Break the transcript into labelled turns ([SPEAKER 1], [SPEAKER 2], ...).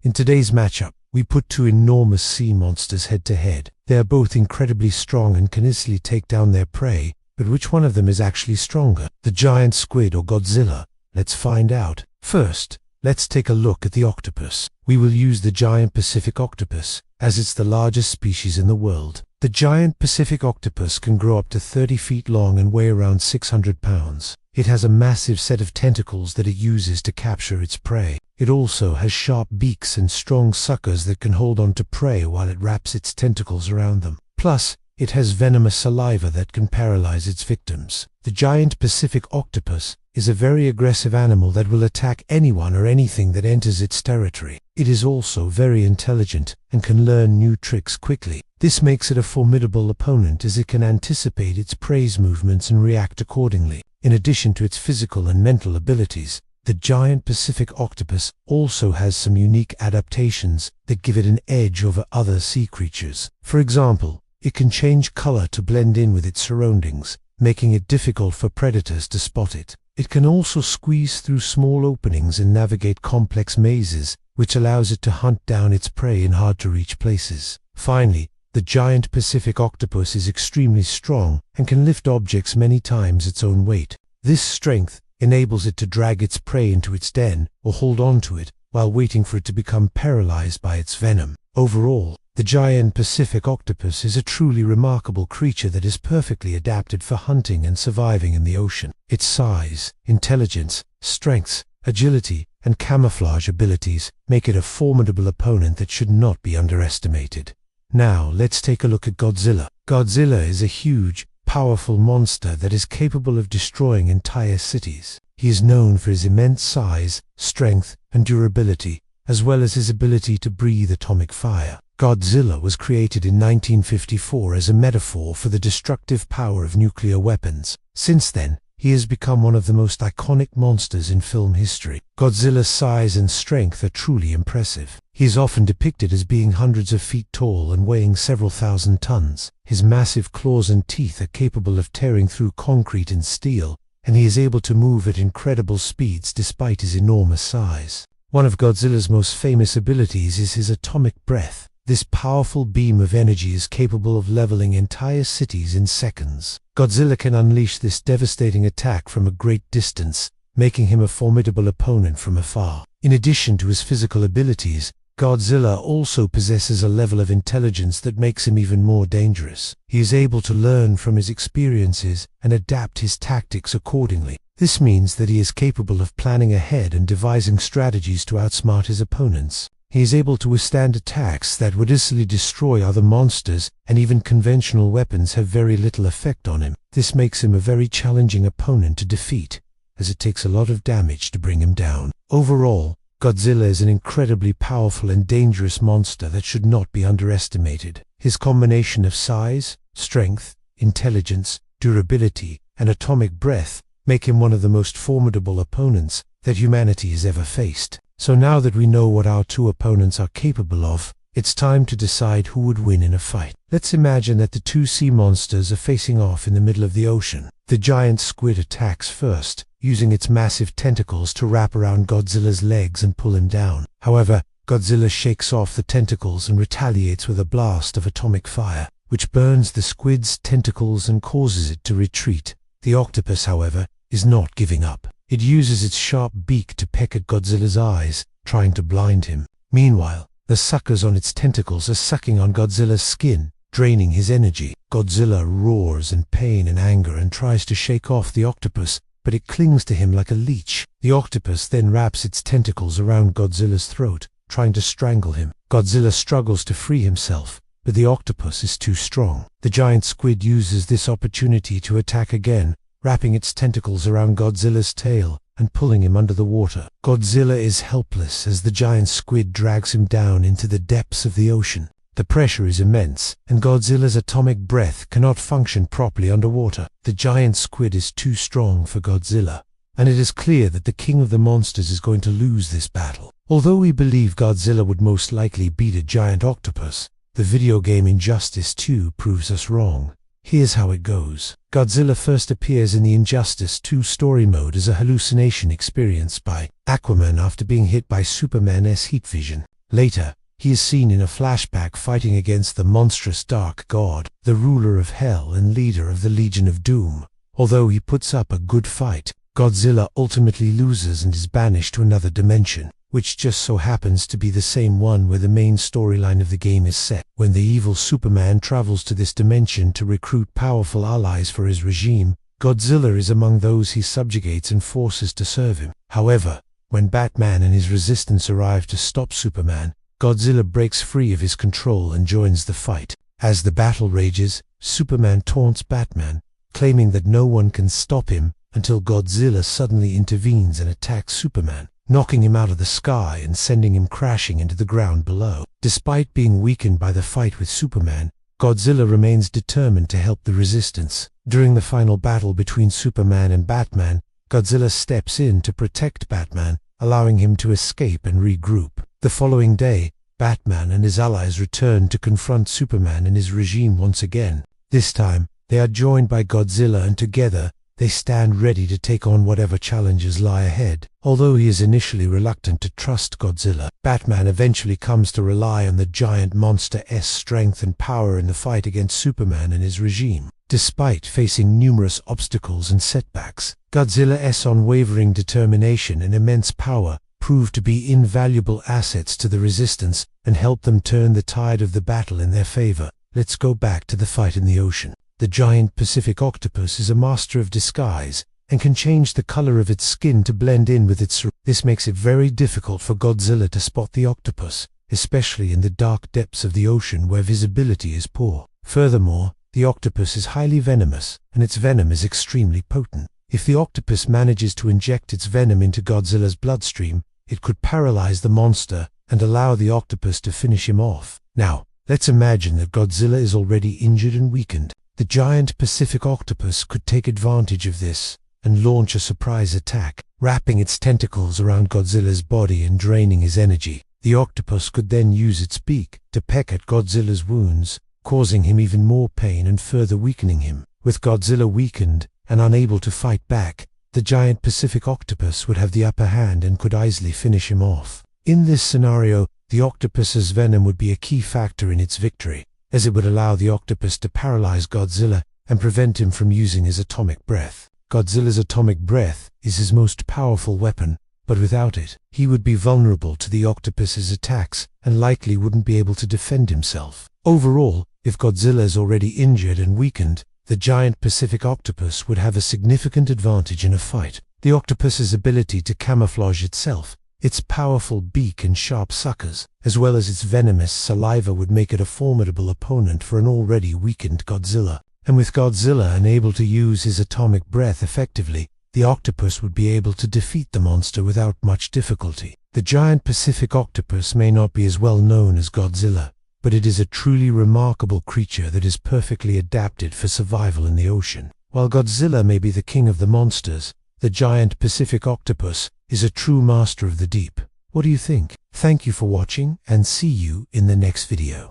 [SPEAKER 1] In today's matchup, we put two enormous sea monsters head to head. They are both incredibly strong and can easily take down their prey, but which one of them is actually stronger? The giant squid or Godzilla? Let's find out. First, let's take a look at the octopus. We will use the giant Pacific octopus, as it's the largest species in the world. The giant Pacific octopus can grow up to 30 feet long and weigh around 600 pounds. It has a massive set of tentacles that it uses to capture its prey. It also has sharp beaks and strong suckers that can hold on to prey while it wraps its tentacles around them. Plus, it has venomous saliva that can paralyze its victims. The giant Pacific octopus is a very aggressive animal that will attack anyone or anything that enters its territory. It is also very intelligent and can learn new tricks quickly. This makes it a formidable opponent as it can anticipate its prey's movements and react accordingly. In addition to its physical and mental abilities, the giant Pacific octopus also has some unique adaptations that give it an edge over other sea creatures. For example, it can change color to blend in with its surroundings, making it difficult for predators to spot it. It can also squeeze through small openings and navigate complex mazes, which allows it to hunt down its prey in hard-to-reach places. Finally, the giant Pacific octopus is extremely strong and can lift objects many times its own weight. This strength enables it to drag its prey into its den or hold on to it while waiting for it to become paralyzed by its venom. Overall, the giant Pacific octopus is a truly remarkable creature that is perfectly adapted for hunting and surviving in the ocean. Its size, intelligence, strength, agility, and camouflage abilities make it a formidable opponent that should not be underestimated. Now, let's take a look at Godzilla. Godzilla is a huge, powerful monster that is capable of destroying entire cities. He is known for his immense size, strength, and durability, as well as his ability to breathe atomic fire. Godzilla was created in 1954 as a metaphor for the destructive power of nuclear weapons. Since then, he has become one of the most iconic monsters in film history. Godzilla's size and strength are truly impressive. He is often depicted as being hundreds of feet tall and weighing several thousand tons. His massive claws and teeth are capable of tearing through concrete and steel, and he is able to move at incredible speeds despite his enormous size. One of Godzilla's most famous abilities is his atomic breath. This powerful beam of energy is capable of leveling entire cities in seconds. Godzilla can unleash this devastating attack from a great distance, making him a formidable opponent from afar. In addition to his physical abilities, Godzilla also possesses a level of intelligence that makes him even more dangerous. He is able to learn from his experiences and adapt his tactics accordingly. This means that he is capable of planning ahead and devising strategies to outsmart his opponents. He is able to withstand attacks that would easily destroy other monsters, and even conventional weapons have very little effect on him. This makes him a very challenging opponent to defeat, as it takes a lot of damage to bring him down. Overall, Godzilla is an incredibly powerful and dangerous monster that should not be underestimated. His combination of size, strength, intelligence, durability, and atomic breath make him one of the most formidable opponents that humanity has ever faced. So now that we know what our two opponents are capable of, it's time to decide who would win in a fight. Let's imagine that the two sea monsters are facing off in the middle of the ocean. The giant squid attacks first, using its massive tentacles to wrap around Godzilla's legs and pull him down. However, Godzilla shakes off the tentacles and retaliates with a blast of atomic fire, which burns the squid's tentacles and causes it to retreat. The octopus, however, is not giving up. It uses its sharp beak to peck at Godzilla's eyes, trying to blind him. Meanwhile, the suckers on its tentacles are sucking on Godzilla's skin, draining his energy. Godzilla roars in pain and anger and tries to shake off the octopus, but it clings to him like a leech. The octopus then wraps its tentacles around Godzilla's throat, trying to strangle him. Godzilla struggles to free himself, but the octopus is too strong. The giant squid uses this opportunity to attack again, wrapping its tentacles around Godzilla's tail and pulling him under the water. Godzilla is helpless as the giant squid drags him down into the depths of the ocean. The pressure is immense, and Godzilla's atomic breath cannot function properly underwater. The giant squid is too strong for Godzilla, and it is clear that the king of the monsters is going to lose this battle. Although we believe Godzilla would most likely beat a giant octopus, the video game Injustice 2 proves us wrong. Here's how it goes. Godzilla first appears in the Injustice 2 story mode as a hallucination experienced by Aquaman after being hit by Superman's heat vision. Later, he is seen in a flashback fighting against the monstrous Dark God, the ruler of Hell and leader of the Legion of Doom. Although he puts up a good fight, Godzilla ultimately loses and is banished to another dimension, which just so happens to be the same one where the main storyline of the game is set. When the evil Superman travels to this dimension to recruit powerful allies for his regime, Godzilla is among those he subjugates and forces to serve him. However, when Batman and his resistance arrive to stop Superman, Godzilla breaks free of his control and joins the fight. As the battle rages, Superman taunts Batman, claiming that no one can stop him until Godzilla suddenly intervenes and attacks Superman, knocking him out of the sky and sending him crashing into the ground below. Despite being weakened by the fight with Superman, Godzilla remains determined to help the resistance. During the final battle between Superman and Batman, Godzilla steps in to protect Batman, allowing him to escape and regroup. The following day, Batman and his allies return to confront Superman and his regime once again. This time, they are joined by Godzilla, and together, they stand ready to take on whatever challenges lie ahead. Although he is initially reluctant to trust Godzilla, Batman eventually comes to rely on the giant monster's strength and power in the fight against Superman and his regime. Despite facing numerous obstacles and setbacks, Godzilla's unwavering determination and immense power prove to be invaluable assets to the resistance and help them turn the tide of the battle in their favor. Let's go back to the fight in the ocean. The giant Pacific octopus is a master of disguise and can change the color of its skin to blend in with its. This makes it very difficult for Godzilla to spot the octopus, especially in the dark depths of the ocean where visibility is poor. Furthermore, the octopus is highly venomous, and its venom is extremely potent. If the octopus manages to inject its venom into Godzilla's bloodstream, it could paralyze the monster and allow the octopus to finish him off. Now, let's imagine that Godzilla is already injured and weakened. The giant Pacific octopus could take advantage of this and launch a surprise attack, wrapping its tentacles around Godzilla's body and draining his energy. The octopus could then use its beak to peck at Godzilla's wounds, causing him even more pain and further weakening him. With Godzilla weakened and unable to fight back, the giant Pacific octopus would have the upper hand and could easily finish him off. In this scenario, the octopus's venom would be a key factor in its victory, as it would allow the octopus to paralyze Godzilla and prevent him from using his atomic breath. Godzilla's atomic breath is his most powerful weapon, but without it, he would be vulnerable to the octopus's attacks and likely wouldn't be able to defend himself. Overall, if Godzilla is already injured and weakened, the giant Pacific octopus would have a significant advantage in a fight. The octopus's ability to camouflage itself, its powerful beak and sharp suckers, as well as its venomous saliva would make it a formidable opponent for an already weakened Godzilla. And with Godzilla unable to use his atomic breath effectively, the octopus would be able to defeat the monster without much difficulty. The giant Pacific octopus may not be as well known as Godzilla, but it is a truly remarkable creature that is perfectly adapted for survival in the ocean. While Godzilla may be the king of the monsters, the giant Pacific octopus is a true master of the deep. What do you think? Thank you for watching, and see you in the next video.